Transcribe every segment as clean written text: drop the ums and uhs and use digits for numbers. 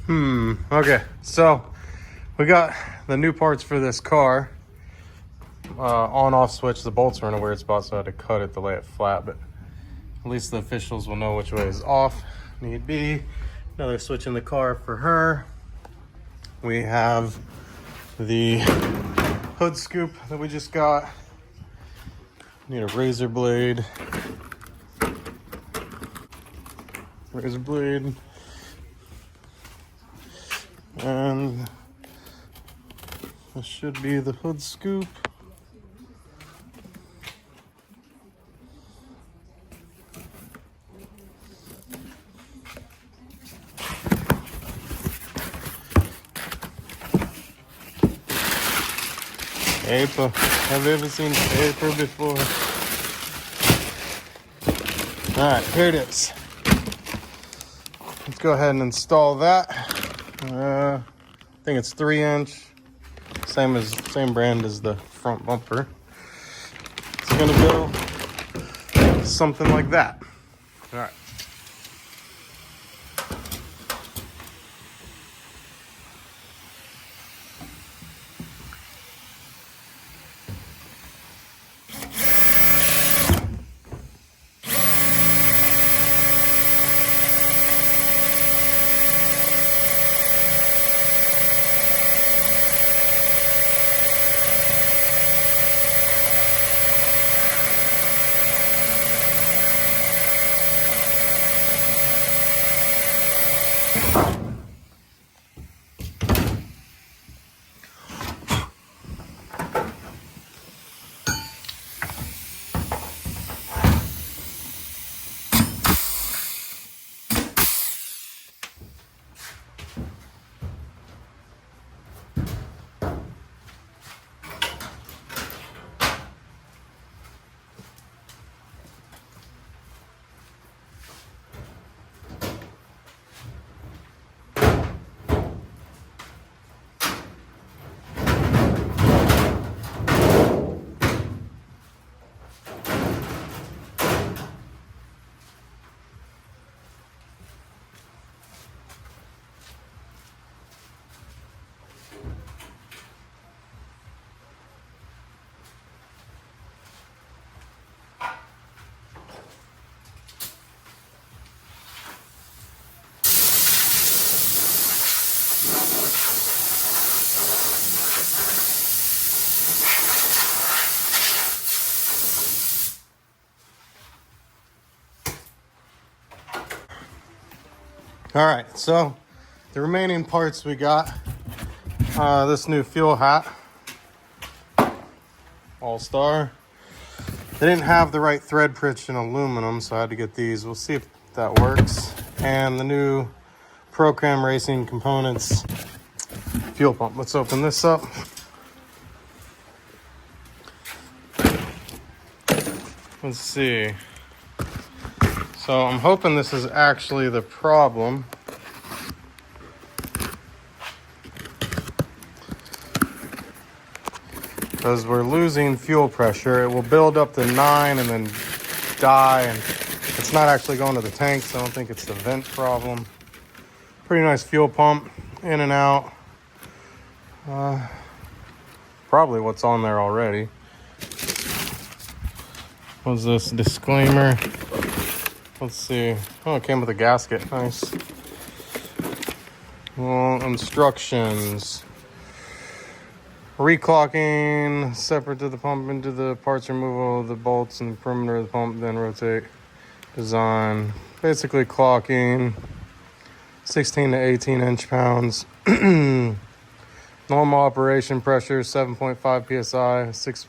Okay, so we got the new parts for this car. On-off switch, the bolts are in a weird spot, so I had to cut it to lay it flat, but at least the officials will know which way is off, need be. Another switch in the car for her. We have the hood scoop that we just got. Need a razor blade. Razor blade. And this should be the hood scoop. Paper. Have you ever seen paper before? Alright, here it is. Let's go ahead and install that. I think it's 3-inch. Same brand as the front bumper. It's gonna go something like that. Alright. All right, so the remaining parts we got, this new fuel hat, All-Star. They didn't have the right thread pitch in aluminum, so I had to get these. We'll see if that works. And the new Procam Racing Components fuel pump. Let's open this up. Let's see. So I'm hoping this is actually the problem. Because we're losing fuel pressure. It will build up to 9 and then die, and it's not actually going to the tank, so I don't think it's the vent problem. Pretty nice fuel pump, in and out. Probably what's on there already. What's this? Disclaimer. Let's see. Oh, it came with a gasket. Nice. Well, instructions. Reclocking, separate to the pump into the parts removal of the bolts and the perimeter of the pump, then rotate. Design. Basically clocking 16 to 18 inch-pounds. Normal operation pressure 7.5 psi, 6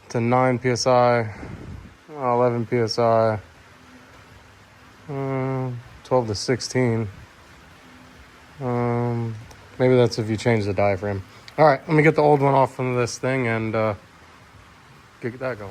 to 9 psi, 11 psi. 12 to 16. Maybe that's if you change the diaphragm. All right, let me get the old one off from this thing and get that going.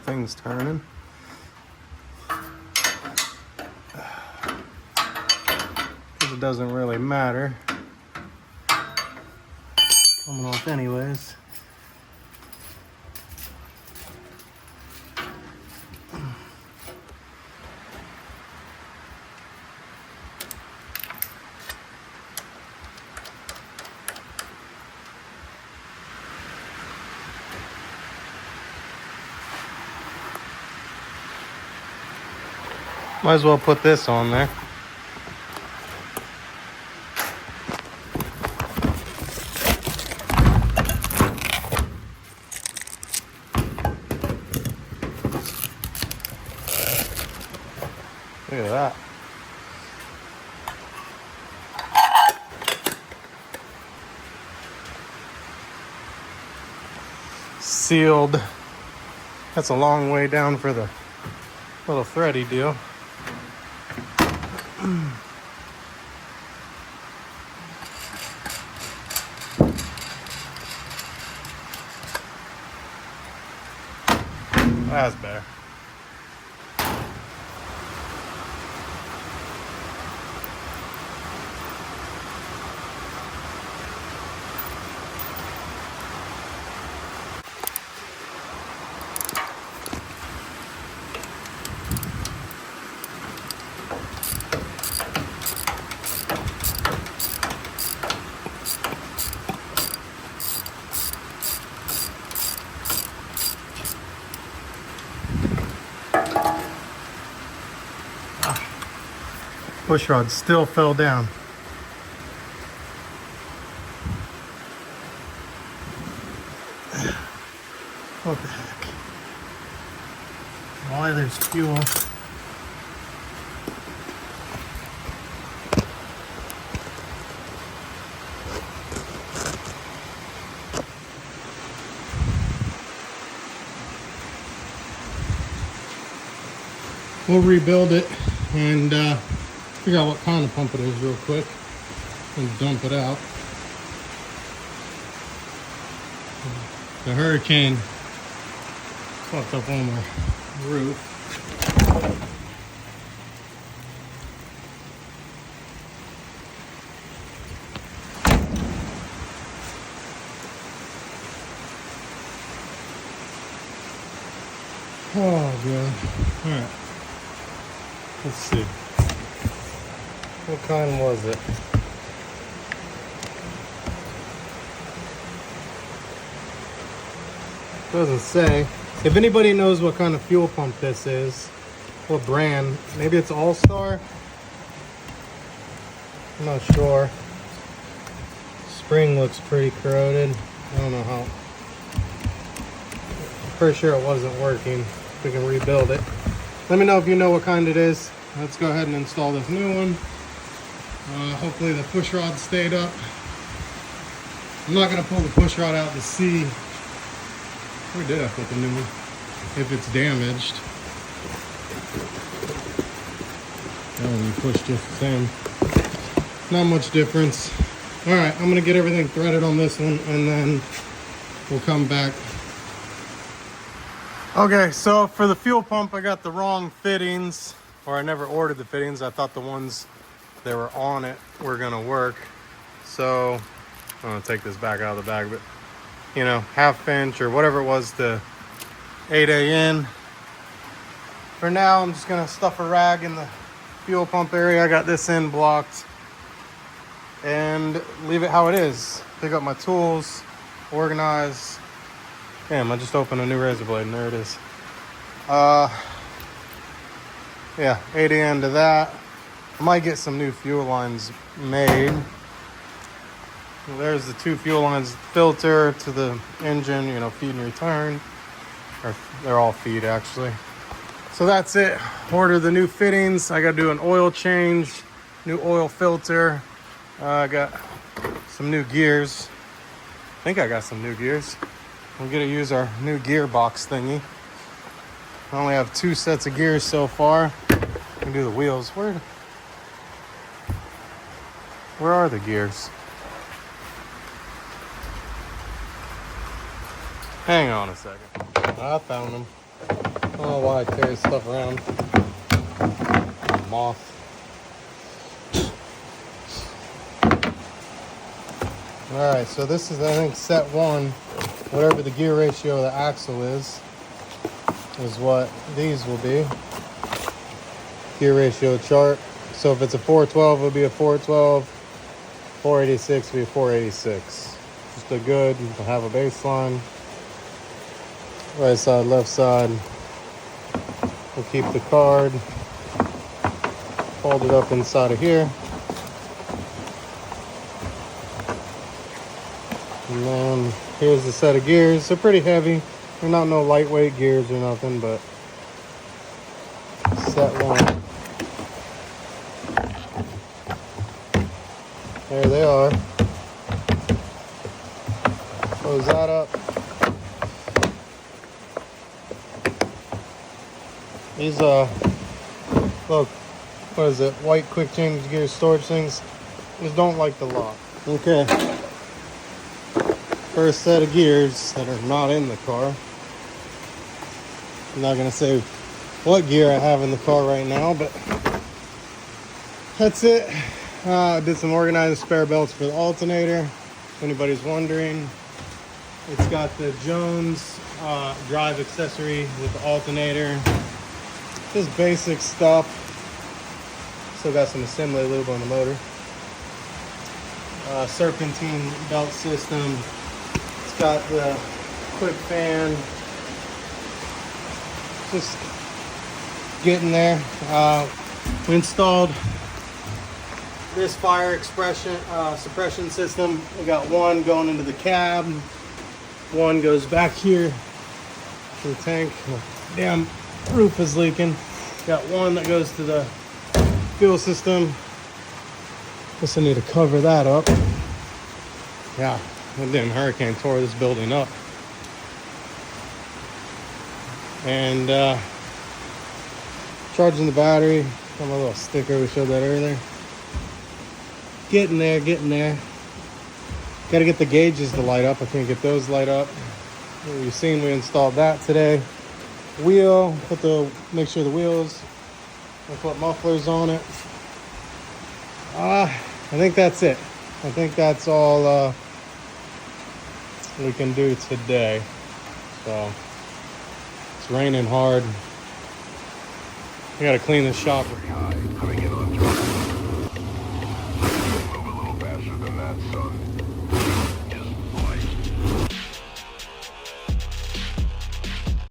thing's turning. It doesn't really matter. Coming off anyways. Might as well put this on there. Look at that. Sealed. That's a long way down for the little thready deal. That's better. Push rod still fell down. What the heck? Why there's fuel? We'll rebuild it and figure out what kind of pump it is real quick and dump it out. The Hurricane fucked up on my roof. Oh god. Alright. Let's see. What kind was it? Doesn't say. If anybody knows what kind of fuel pump this is, what brand, maybe it's All-Star? I'm not sure. Spring looks pretty corroded. I don't know how. I'm pretty sure it wasn't working. We can rebuild it. Let me know if you know what kind it is. Let's go ahead and install this new one. Hopefully the push rod stayed up. I'm not going to pull the push rod out to see. Where did I put the new one? If it's damaged. That one you pushed just the same. Not much difference. Alright, I'm going to get everything threaded on this one and then we'll come back. Okay, so for the fuel pump I got the wrong fittings. Or I never ordered the fittings. I thought the ones that were on it were gonna work. So I'm gonna take this back out of the bag, but you know, 1/2 inch or whatever it was to 8A in. For now, I'm just gonna stuff a rag in the fuel pump area. I got this end blocked and leave it how it is. Pick up my tools, organize. Damn, I just opened a new razor blade and there it is. Yeah, 8A into that. I might get some new fuel lines made. There's the 2 fuel lines, filter to the engine, you know, feed and return. Or they're all feed actually. So that's it. Order the new fittings. I got to do an oil change, new oil filter. I got some new gears. I think I got some new gears. We're gonna use our new gearbox thingy. I only have 2 sets of gears so far. We can do the wheels. Where are the gears? Hang on a second. I found them. I don't know why I carry stuff around. Moth. Alright, so this is, I think, set one. Whatever the gear ratio of the axle is what these will be. Gear ratio chart. So if it's a 412, it'll be a 412. 486 will be a 486. Just a good, to have a baseline. Right side, left side. We'll keep the card. Fold it up inside of here. And then here's the set of gears. They're pretty heavy. They're not no lightweight gears or nothing, but set one. There they are. Close that up. These look, what is it? White quick change gear storage things. Just don't like the lock. Okay. First set of gears that are not in the car. I'm not gonna say what gear I have in the car right now, but that's it. I did some organized spare belts for the alternator, if anybody's wondering. It's got the Jones drive accessory with the alternator. Just basic stuff. Still got some assembly lube on the motor. Serpentine belt system. It's got the quick fan. Just getting there. We installed this fire suppression system. We got one going into the cab. One goes back here to the tank. Damn roof is leaking. Got one that goes to the fuel system. Guess I need to cover that up. Yeah, that damn hurricane tore this building up. And charging the battery. Got my little sticker, we showed that earlier. Getting there, getting there. Got to get the gauges to light up. I can't get those light up. You've seen we installed that today. Wheel, make sure the wheels, we'll put mufflers on it. I think that's it. I think that's all we can do today. So it's raining hard. I gotta clean the shop. Coming in on trouble. Move a little faster than that, son.